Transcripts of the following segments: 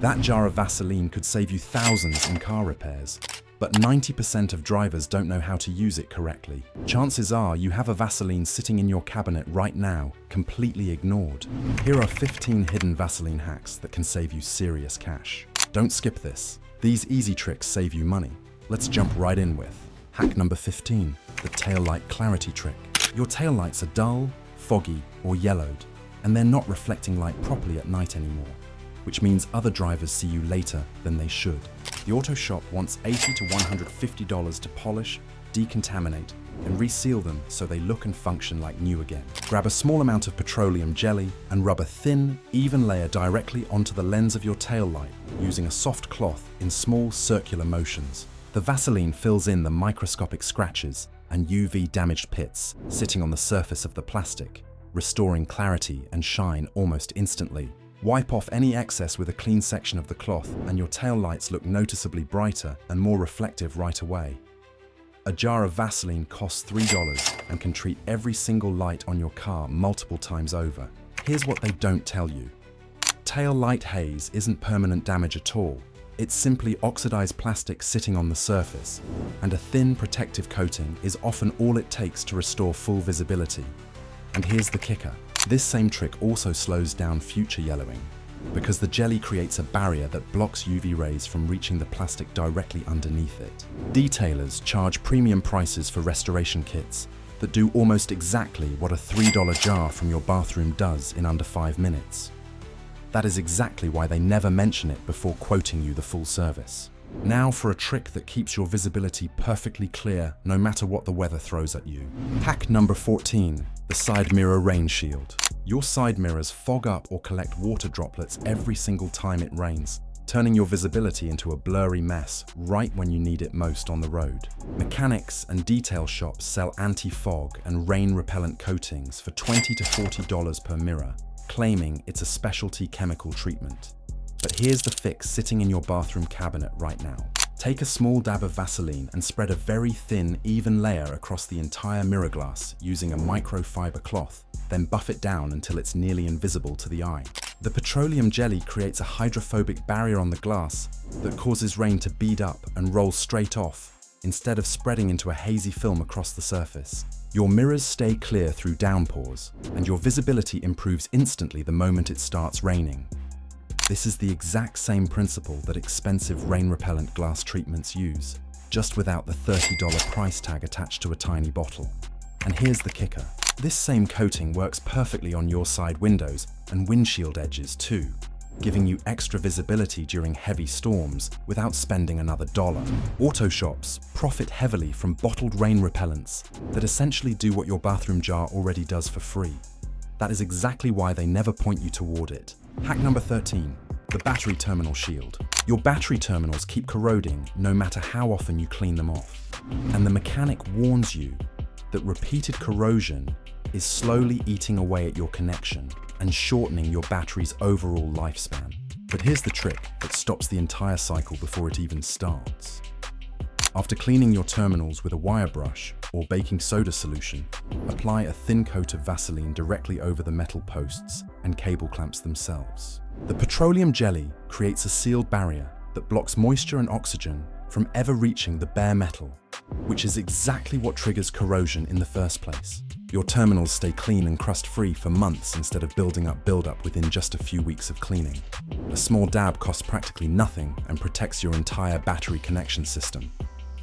That jar of Vaseline could save you thousands in car repairs. But 90% of drivers don't know how to use it correctly. Chances are you have a Vaseline sitting in your cabinet right now, completely ignored. Here are 15 hidden Vaseline hacks that can save you serious cash. Don't skip this. These easy tricks save you money. Let's jump right in with hack number 15, the taillight clarity trick. Your taillights are dull, foggy, or yellowed, and they're not reflecting light properly at night anymore, which means other drivers see you later than they should. The auto shop wants $80 to $150 to polish, decontaminate, and reseal them so they look and function like new again. Grab a small amount of petroleum jelly and rub a thin, even layer directly onto the lens of your tail light using a soft cloth in small circular motions. The Vaseline fills in the microscopic scratches and UV damaged pits sitting on the surface of the plastic, restoring clarity and shine almost instantly. Wipe off any excess with a clean section of the cloth and your tail lights look noticeably brighter and more reflective right away. A jar of Vaseline costs $3 and can treat every single light on your car multiple times over. Here's what they don't tell you. Tail light haze isn't permanent damage at all. It's simply oxidized plastic sitting on the surface, and a thin protective coating is often all it takes to restore full visibility. And here's the kicker. This same trick also slows down future yellowing, because the jelly creates a barrier that blocks UV rays from reaching the plastic directly underneath it. Detailers charge premium prices for restoration kits that do almost exactly what a $3 jar from your bathroom does in under 5 minutes. That is exactly why they never mention it before quoting you the full service. Now for a trick that keeps your visibility perfectly clear no matter what the weather throws at you. Hack number 14, the side mirror rain shield. Your side mirrors fog up or collect water droplets every single time it rains, turning your visibility into a blurry mess right when you need it most on the road. Mechanics and detail shops sell anti-fog and rain-repellent coatings for $20 to $40 per mirror, claiming it's a specialty chemical treatment. But here's the fix sitting in your bathroom cabinet right now. Take a small dab of Vaseline and spread a very thin, even layer across the entire mirror glass using a microfiber cloth, then buff it down until it's nearly invisible to the eye. The petroleum jelly creates a hydrophobic barrier on the glass that causes rain to bead up and roll straight off, instead of spreading into a hazy film across the surface. Your mirrors stay clear through downpours, and your visibility improves instantly the moment it starts raining. This is the exact same principle that expensive rain-repellent glass treatments use, just without the $30 price tag attached to a tiny bottle. And here's the kicker. This same coating works perfectly on your side windows and windshield edges too, giving you extra visibility during heavy storms without spending another dollar. Auto shops profit heavily from bottled rain repellents that essentially do what your bathroom jar already does for free. That is exactly why they never point you toward it. Hack number 13, the battery terminal shield. Your battery terminals keep corroding no matter how often you clean them off. And the mechanic warns you that repeated corrosion is slowly eating away at your connection and shortening your battery's overall lifespan. But here's the trick that stops the entire cycle before it even starts. After cleaning your terminals with a wire brush or baking soda solution, apply a thin coat of Vaseline directly over the metal posts and cable clamps themselves. The petroleum jelly creates a sealed barrier that blocks moisture and oxygen from ever reaching the bare metal, which is exactly what triggers corrosion in the first place. Your terminals stay clean and crust-free for months instead of building up buildup within just a few weeks of cleaning. A small dab costs practically nothing and protects your entire battery connection system.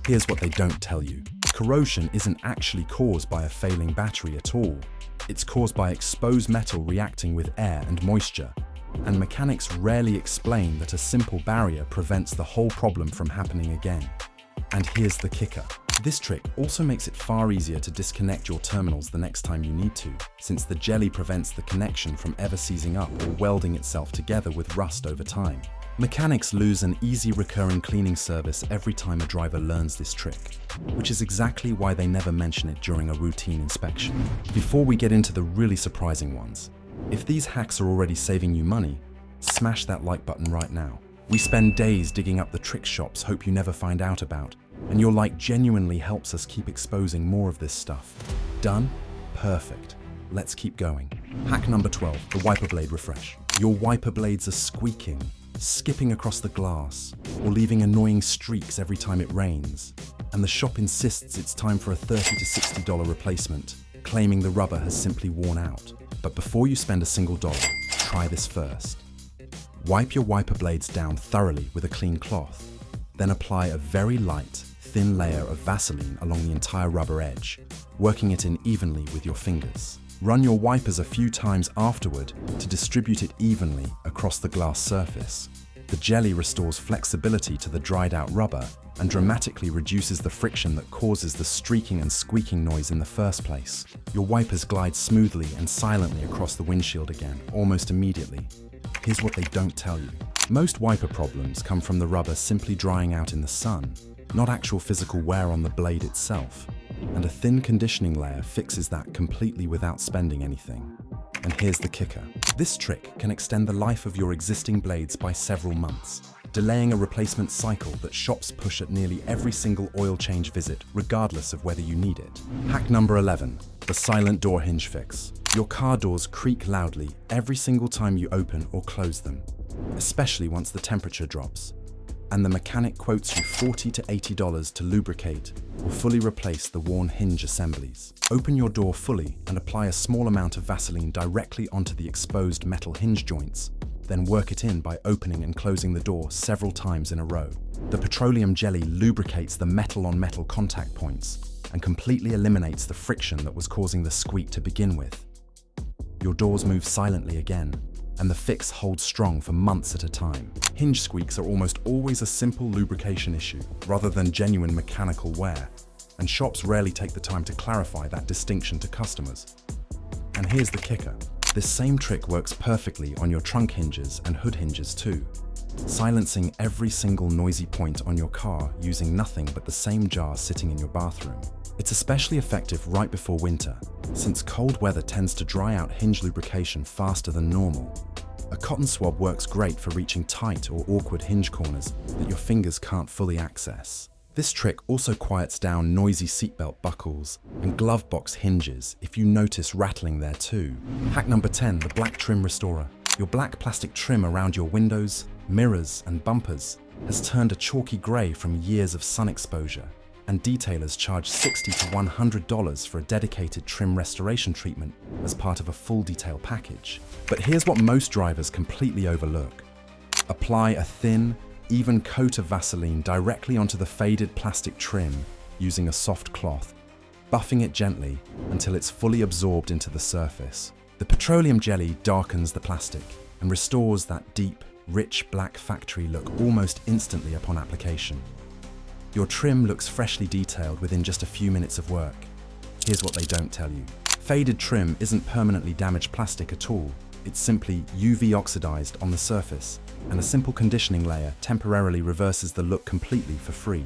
Here's what they don't tell you. Corrosion isn't actually caused by a failing battery at all. It's caused by exposed metal reacting with air and moisture, and mechanics rarely explain that a simple barrier prevents the whole problem from happening again. And here's the kicker. This trick also makes it far easier to disconnect your terminals the next time you need to, since the jelly prevents the connection from ever seizing up or welding itself together with rust over time. Mechanics lose an easy recurring cleaning service every time a driver learns this trick, which is exactly why they never mention it during a routine inspection. Before we get into the really surprising ones, if these hacks are already saving you money, smash that like button right now. We spend days digging up the trick shops hope you never find out about, and your like genuinely helps us keep exposing more of this stuff. Done? Perfect. Let's keep going. Hack number 12, the wiper blade refresh. Your wiper blades are squeaking, skipping across the glass, or leaving annoying streaks every time it rains. And the shop insists it's time for a $30 to $60 replacement, claiming the rubber has simply worn out. But before you spend a single dollar, try this first. Wipe your wiper blades down thoroughly with a clean cloth. Then apply a very light, thin layer of Vaseline along the entire rubber edge, working it in evenly with your fingers. Run your wipers a few times afterward to distribute it evenly across the glass surface. The jelly restores flexibility to the dried out rubber and dramatically reduces the friction that causes the streaking and squeaking noise in the first place. Your wipers glide smoothly and silently across the windshield again, almost immediately. Here's what they don't tell you. Most wiper problems come from the rubber simply drying out in the sun, not actual physical wear on the blade itself. And a thin conditioning layer fixes that completely without spending anything. And here's the kicker. This trick can extend the life of your existing blades by several months, delaying a replacement cycle that shops push at nearly every single oil change visit, regardless of whether you need it. Hack number 11, the silent door hinge fix. Your car doors creak loudly every single time you open or close them, especially once the temperature drops. And the mechanic quotes you $40 to $80 to lubricate or fully replace the worn hinge assemblies. Open your door fully and apply a small amount of Vaseline directly onto the exposed metal hinge joints, then work it in by opening and closing the door several times in a row. The petroleum jelly lubricates the metal-on-metal contact points and completely eliminates the friction that was causing the squeak to begin with. Your doors move silently again, and the fix holds strong for months at a time. Hinge squeaks are almost always a simple lubrication issue, rather than genuine mechanical wear, and shops rarely take the time to clarify that distinction to customers. And here's the kicker. This same trick works perfectly on your trunk hinges and hood hinges too, silencing every single noisy point on your car using nothing but the same jar sitting in your bathroom. It's especially effective right before winter, since cold weather tends to dry out hinge lubrication faster than normal. A cotton swab works great for reaching tight or awkward hinge corners that your fingers can't fully access. This trick also quiets down noisy seatbelt buckles and glove box hinges if you notice rattling there too. Hack number 10, the black trim restorer. Your black plastic trim around your windows, mirrors, and bumpers has turned a chalky grey from years of sun exposure, and detailers charge $60 to $100 for a dedicated trim restoration treatment as part of a full detail package. But here's what most drivers completely overlook. Apply a thin, even coat of Vaseline directly onto the faded plastic trim using a soft cloth, buffing it gently until it's fully absorbed into the surface. The petroleum jelly darkens the plastic and restores that deep, rich black factory look almost instantly upon application. Your trim looks freshly detailed within just a few minutes of work. Here's what they don't tell you. Faded trim isn't permanently damaged plastic at all. It's simply UV oxidized on the surface, and a simple conditioning layer temporarily reverses the look completely for free.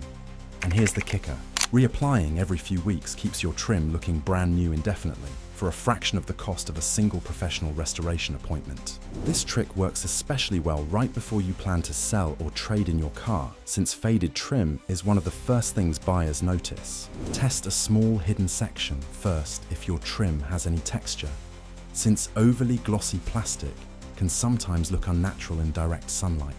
And here's the kicker. Reapplying every few weeks keeps your trim looking brand new indefinitely, for a fraction of the cost of a single professional restoration appointment. This trick works especially well right before you plan to sell or trade in your car, since faded trim is one of the first things buyers notice. Test a small hidden section first if your trim has any texture, since overly glossy plastic can sometimes look unnatural in direct sunlight.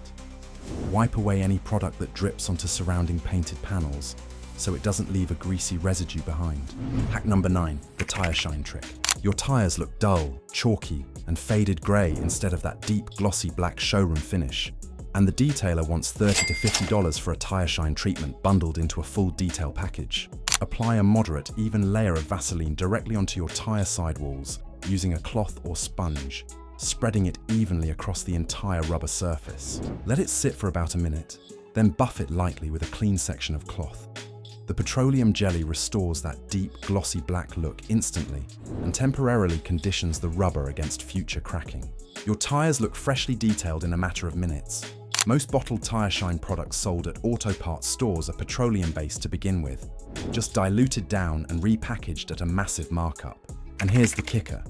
Wipe away any product that drips onto surrounding painted panels, so it doesn't leave a greasy residue behind. Hack number 9, the tire shine trick. Your tires look dull, chalky, and faded grey instead of that deep, glossy black showroom finish. And the detailer wants $30 to $50 for a tire shine treatment bundled into a full detail package. Apply a moderate, even layer of Vaseline directly onto your tire sidewalls using a cloth or sponge, spreading it evenly across the entire rubber surface. Let it sit for about a minute, then buff it lightly with a clean section of cloth. The petroleum jelly restores that deep, glossy black look instantly and temporarily conditions the rubber against future cracking. Your tires look freshly detailed in a matter of minutes. Most bottled tire shine products sold at auto parts stores are petroleum-based to begin with, just diluted down and repackaged at a massive markup. And here's the kicker.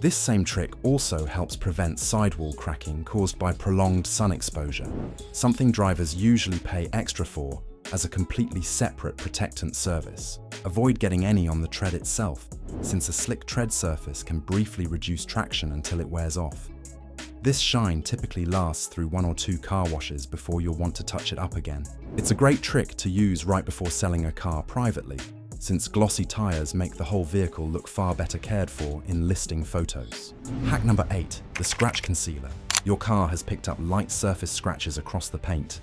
This same trick also helps prevent sidewall cracking caused by prolonged sun exposure, something drivers usually pay extra for as a completely separate protectant service. Avoid getting any on the tread itself, since a slick tread surface can briefly reduce traction until it wears off. This shine typically lasts through 1 or 2 car washes before you'll want to touch it up again. It's a great trick to use right before selling a car privately, since glossy tires make the whole vehicle look far better cared for in listing photos. Hack number 8, the scratch concealer. Your car has picked up light surface scratches across the paint,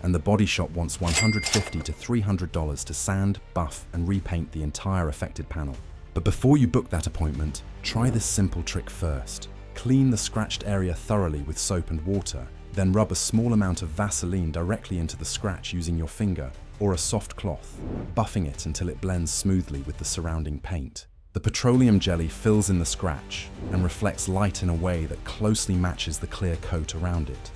and the body shop wants $150 to $300 to sand, buff, and repaint the entire affected panel. But before you book that appointment, try this simple trick first. Clean the scratched area thoroughly with soap and water, then rub a small amount of Vaseline directly into the scratch using your finger or a soft cloth, buffing it until it blends smoothly with the surrounding paint. The petroleum jelly fills in the scratch and reflects light in a way that closely matches the clear coat around it,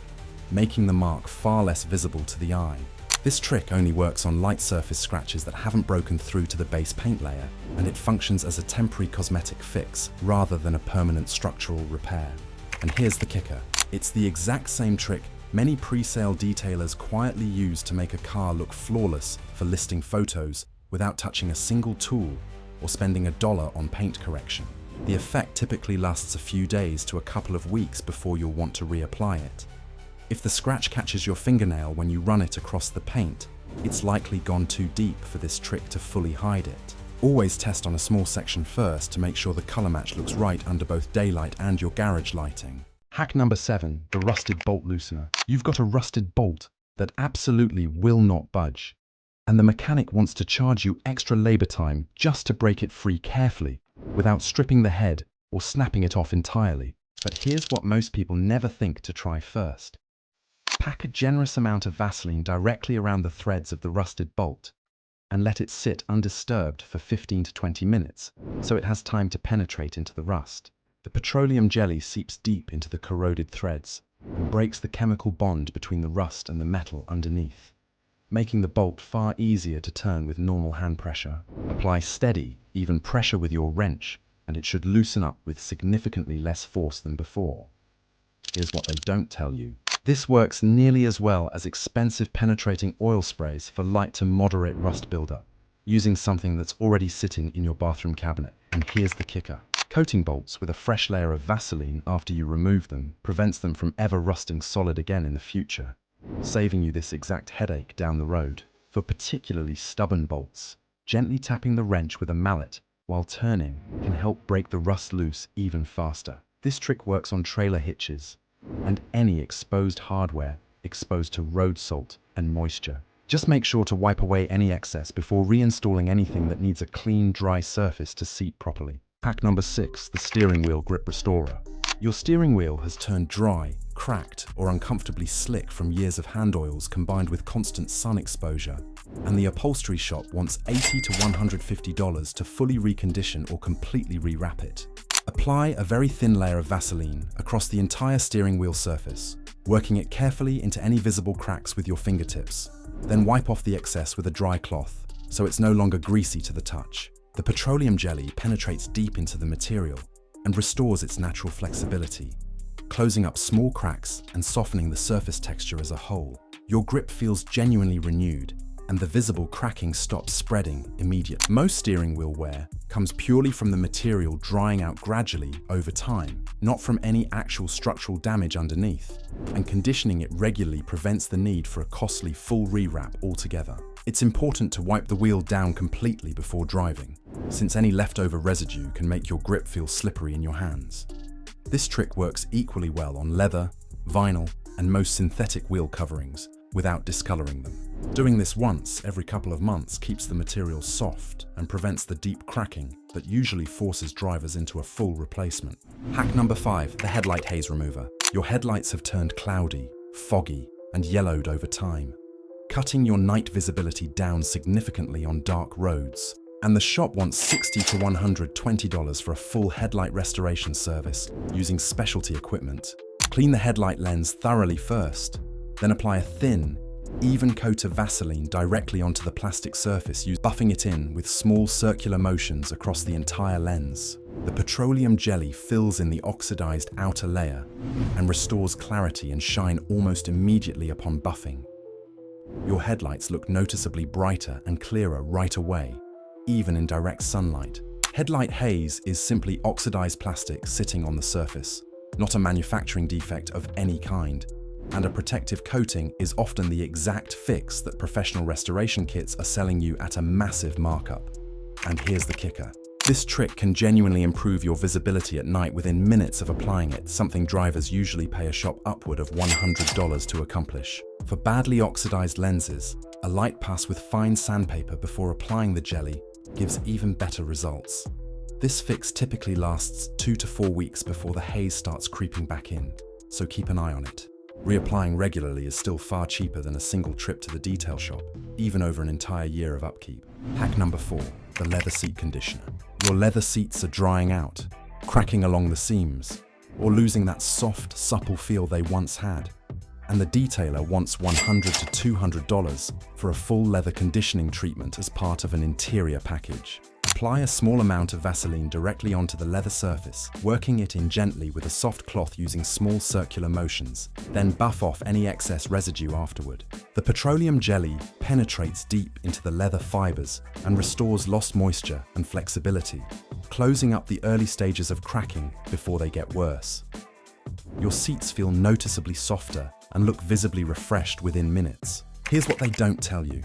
making the mark far less visible to the eye. This trick only works on light surface scratches that haven't broken through to the base paint layer, and it functions as a temporary cosmetic fix rather than a permanent structural repair. And here's the kicker. It's the exact same trick many pre-sale detailers quietly use to make a car look flawless for listing photos without touching a single tool or spending $1 on paint correction. The effect typically lasts a few days to a couple of weeks before you'll want to reapply it. If the scratch catches your fingernail when you run it across the paint, it's likely gone too deep for this trick to fully hide it. Always test on a small section first to make sure the color match looks right under both daylight and your garage lighting. Hack number 7, the rusted bolt loosener. You've got a rusted bolt that absolutely will not budge, and the mechanic wants to charge you extra labor time just to break it free carefully, without stripping the head or snapping it off entirely. But here's what most people never think to try first. Pack a generous amount of Vaseline directly around the threads of the rusted bolt and let it sit undisturbed for 15 to 20 minutes so it has time to penetrate into the rust. The petroleum jelly seeps deep into the corroded threads and breaks the chemical bond between the rust and the metal underneath, making the bolt far easier to turn with normal hand pressure. Apply steady, even pressure with your wrench, and it should loosen up with significantly less force than before. Here's what they don't tell you. This works nearly as well as expensive penetrating oil sprays for light to moderate rust buildup, using something that's already sitting in your bathroom cabinet. And here's the kicker. Coating bolts with a fresh layer of Vaseline after you remove them prevents them from ever rusting solid again in the future, saving you this exact headache down the road. For particularly stubborn bolts, gently tapping the wrench with a mallet while turning can help break the rust loose even faster. This trick works on trailer hitches and any exposed hardware exposed to road salt and moisture. Just make sure to wipe away any excess before reinstalling anything that needs a clean, dry surface to seat properly. Hack number 6, the steering wheel grip restorer. Your steering wheel has turned dry, cracked, or uncomfortably slick from years of hand oils combined with constant sun exposure, and the upholstery shop wants $80 to $150 to fully recondition or completely rewrap it. Apply a very thin layer of Vaseline across the entire steering wheel surface, working it carefully into any visible cracks with your fingertips. Then wipe off the excess with a dry cloth, so it's no longer greasy to the touch. The petroleum jelly penetrates deep into the material and restores its natural flexibility, closing up small cracks and softening the surface texture as a whole. Your grip feels genuinely renewed, and the visible cracking stops spreading immediately. Most steering wheel wear comes purely from the material drying out gradually over time, not from any actual structural damage underneath, and conditioning it regularly prevents the need for a costly full rewrap altogether. It's important to wipe the wheel down completely before driving, since any leftover residue can make your grip feel slippery in your hands. This trick works equally well on leather, vinyl, and most synthetic wheel coverings without discoloring them. Doing this once every couple of months keeps the material soft and prevents the deep cracking that usually forces drivers into a full replacement. Hack number 5, the headlight haze remover. Your headlights have turned cloudy, foggy, and yellowed over time, cutting your night visibility down significantly on dark roads. And the shop wants $60 to $120 for a full headlight restoration service using specialty equipment. Clean the headlight lens thoroughly first, then apply a thin, even coat of Vaseline directly onto the plastic surface, buffing it in with small circular motions across the entire lens. The petroleum jelly fills in the oxidized outer layer and restores clarity and shine almost immediately upon buffing. Your headlights look noticeably brighter and clearer right away, even in direct sunlight. Headlight haze is simply oxidized plastic sitting on the surface, not a manufacturing defect of any kind. And a protective coating is often the exact fix that professional restoration kits are selling you at a massive markup. And here's the kicker. This trick can genuinely improve your visibility at night within minutes of applying it, something drivers usually pay a shop upward of $100 to accomplish. For badly oxidized lenses, a light pass with fine sandpaper before applying the jelly gives even better results. This fix typically lasts 2 to 4 weeks before the haze starts creeping back in, so keep an eye on it. Reapplying regularly is still far cheaper than a single trip to the detail shop, even over an entire year of upkeep. Hack number 4, the leather seat conditioner. Your leather seats are drying out, cracking along the seams, or losing that soft, supple feel they once had. And the detailer wants $100 to $200 for a full leather conditioning treatment as part of an interior package. Apply a small amount of Vaseline directly onto the leather surface, working it in gently with a soft cloth using small circular motions, then buff off any excess residue afterward. The petroleum jelly penetrates deep into the leather fibers and restores lost moisture and flexibility, closing up the early stages of cracking before they get worse. Your seats feel noticeably softer and look visibly refreshed within minutes. Here's what they don't tell you.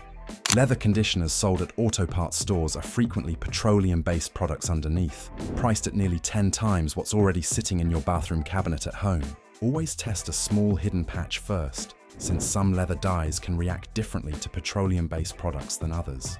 Leather conditioners sold at auto parts stores are frequently petroleum-based products underneath, priced at nearly 10 times what's already sitting in your bathroom cabinet at home. Always test a small hidden patch first, since some leather dyes can react differently to petroleum-based products than others.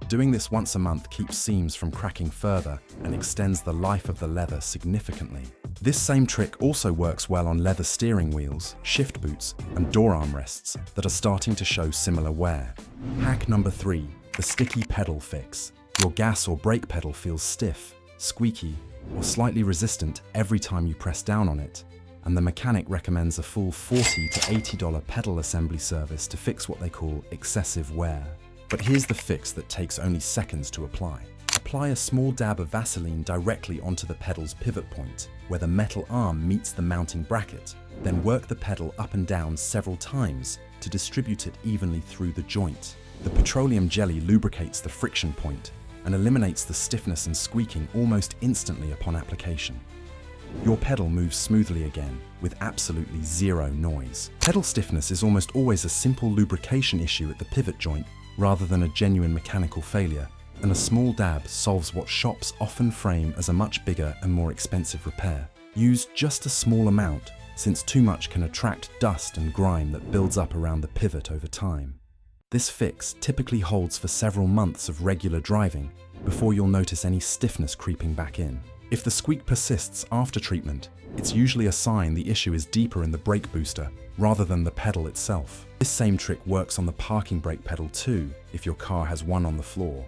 Doing this once a month keeps seams from cracking further and extends the life of the leather significantly. This same trick also works well on leather steering wheels, shift boots, and door armrests that are starting to show similar wear. Hack number 3, the sticky pedal fix. Your gas or brake pedal feels stiff, squeaky, or slightly resistant every time you press down on it, and the mechanic recommends a full $40 to $80 pedal assembly service to fix what they call excessive wear. But here's the fix that takes only seconds to apply. Apply a small dab of Vaseline directly onto the pedal's pivot point, where the metal arm meets the mounting bracket. Then work the pedal up and down several times to distribute it evenly through the joint. The petroleum jelly lubricates the friction point and eliminates the stiffness and squeaking almost instantly upon application. Your pedal moves smoothly again, with absolutely zero noise. Pedal stiffness is almost always a simple lubrication issue at the pivot joint rather than a genuine mechanical failure, and a small dab solves what shops often frame as a much bigger and more expensive repair. Use just a small amount, since too much can attract dust and grime that builds up around the pivot over time. This fix typically holds for several months of regular driving before you'll notice any stiffness creeping back in. If the squeak persists after treatment, it's usually a sign the issue is deeper in the brake booster rather than the pedal itself. This same trick works on the parking brake pedal too, if your car has one on the floor.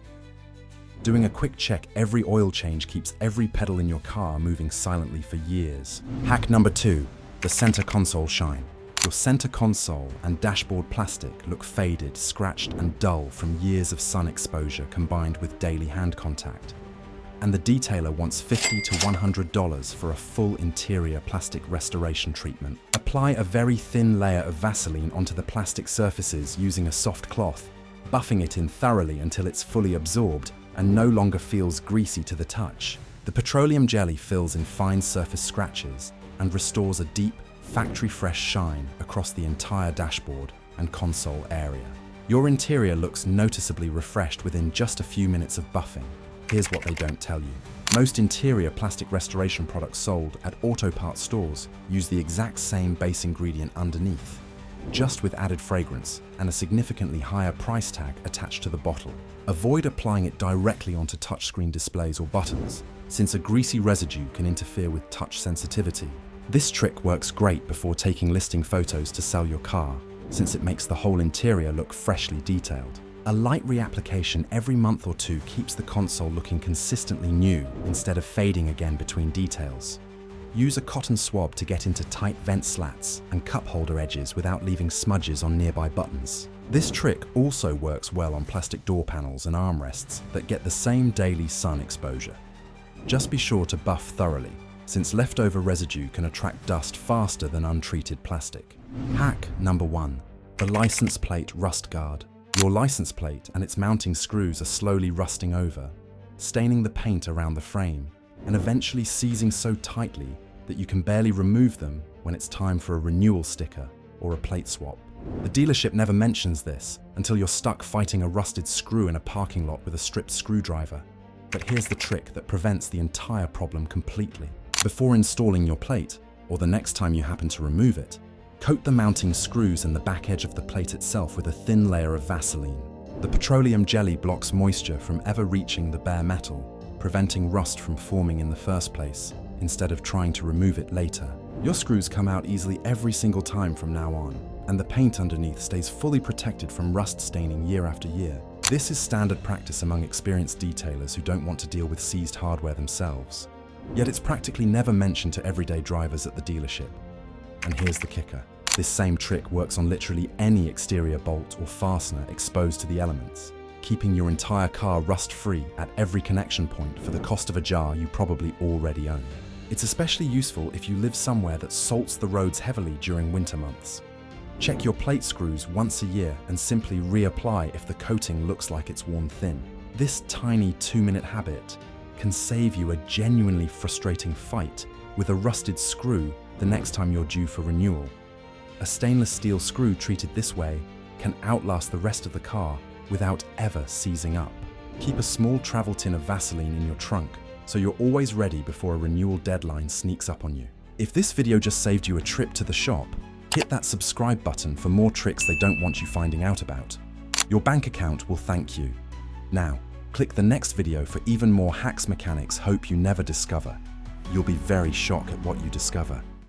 Doing a quick check every oil change keeps every pedal in your car moving silently for years. Hack number 2, the center console shine. Your center console and dashboard plastic look faded, scratched, and dull from years of sun exposure combined with daily hand contact. And the detailer wants $50 to $100 for a full interior plastic restoration treatment. Apply a very thin layer of Vaseline onto the plastic surfaces using a soft cloth, buffing it in thoroughly until it's fully absorbed and no longer feels greasy to the touch. The petroleum jelly fills in fine surface scratches and restores a deep, factory-fresh shine across the entire dashboard and console area. Your interior looks noticeably refreshed within just a few minutes of buffing. Here's what they don't tell you. Most interior plastic restoration products sold at auto parts stores use the exact same base ingredient underneath, just with added fragrance and a significantly higher price tag attached to the bottle. Avoid applying it directly onto touchscreen displays or buttons, since a greasy residue can interfere with touch sensitivity. This trick works great before taking listing photos to sell your car, since it makes the whole interior look freshly detailed. A light reapplication every month or two keeps the console looking consistently new instead of fading again between details. Use a cotton swab to get into tight vent slats and cup holder edges without leaving smudges on nearby buttons. This trick also works well on plastic door panels and armrests that get the same daily sun exposure. Just be sure to buff thoroughly, since leftover residue can attract dust faster than untreated plastic. Hack number 1, the license plate rust guard. Your license plate and its mounting screws are slowly rusting over, staining the paint around the frame, and eventually seizing so tightly that you can barely remove them when it's time for a renewal sticker or a plate swap. The dealership never mentions this until you're stuck fighting a rusted screw in a parking lot with a stripped screwdriver. But here's the trick that prevents the entire problem completely. Before installing your plate, or the next time you happen to remove it, coat the mounting screws and the back edge of the plate itself with a thin layer of Vaseline. The petroleum jelly blocks moisture from ever reaching the bare metal, preventing rust from forming in the first place, instead of trying to remove it later. Your screws come out easily every single time from now on, and the paint underneath stays fully protected from rust staining year after year. This is standard practice among experienced detailers who don't want to deal with seized hardware themselves. Yet it's practically never mentioned to everyday drivers at the dealership. And here's the kicker. This same trick works on literally any exterior bolt or fastener exposed to the elements, keeping your entire car rust-free at every connection point for the cost of a jar you probably already own. It's especially useful if you live somewhere that salts the roads heavily during winter months. Check your plate screws once a year and simply reapply if the coating looks like it's worn thin. This tiny 2-minute habit can save you a genuinely frustrating fight with a rusted screw the next time you're due for renewal. A stainless steel screw treated this way can outlast the rest of the car without ever seizing up. Keep a small travel tin of Vaseline in your trunk so you're always ready before a renewal deadline sneaks up on you. If this video just saved you a trip to the shop, hit that subscribe button for more tricks they don't want you finding out about. Your bank account will thank you. Now, click the next video for even more hacks mechanics hope you never discover. You'll be very shocked at what you discover.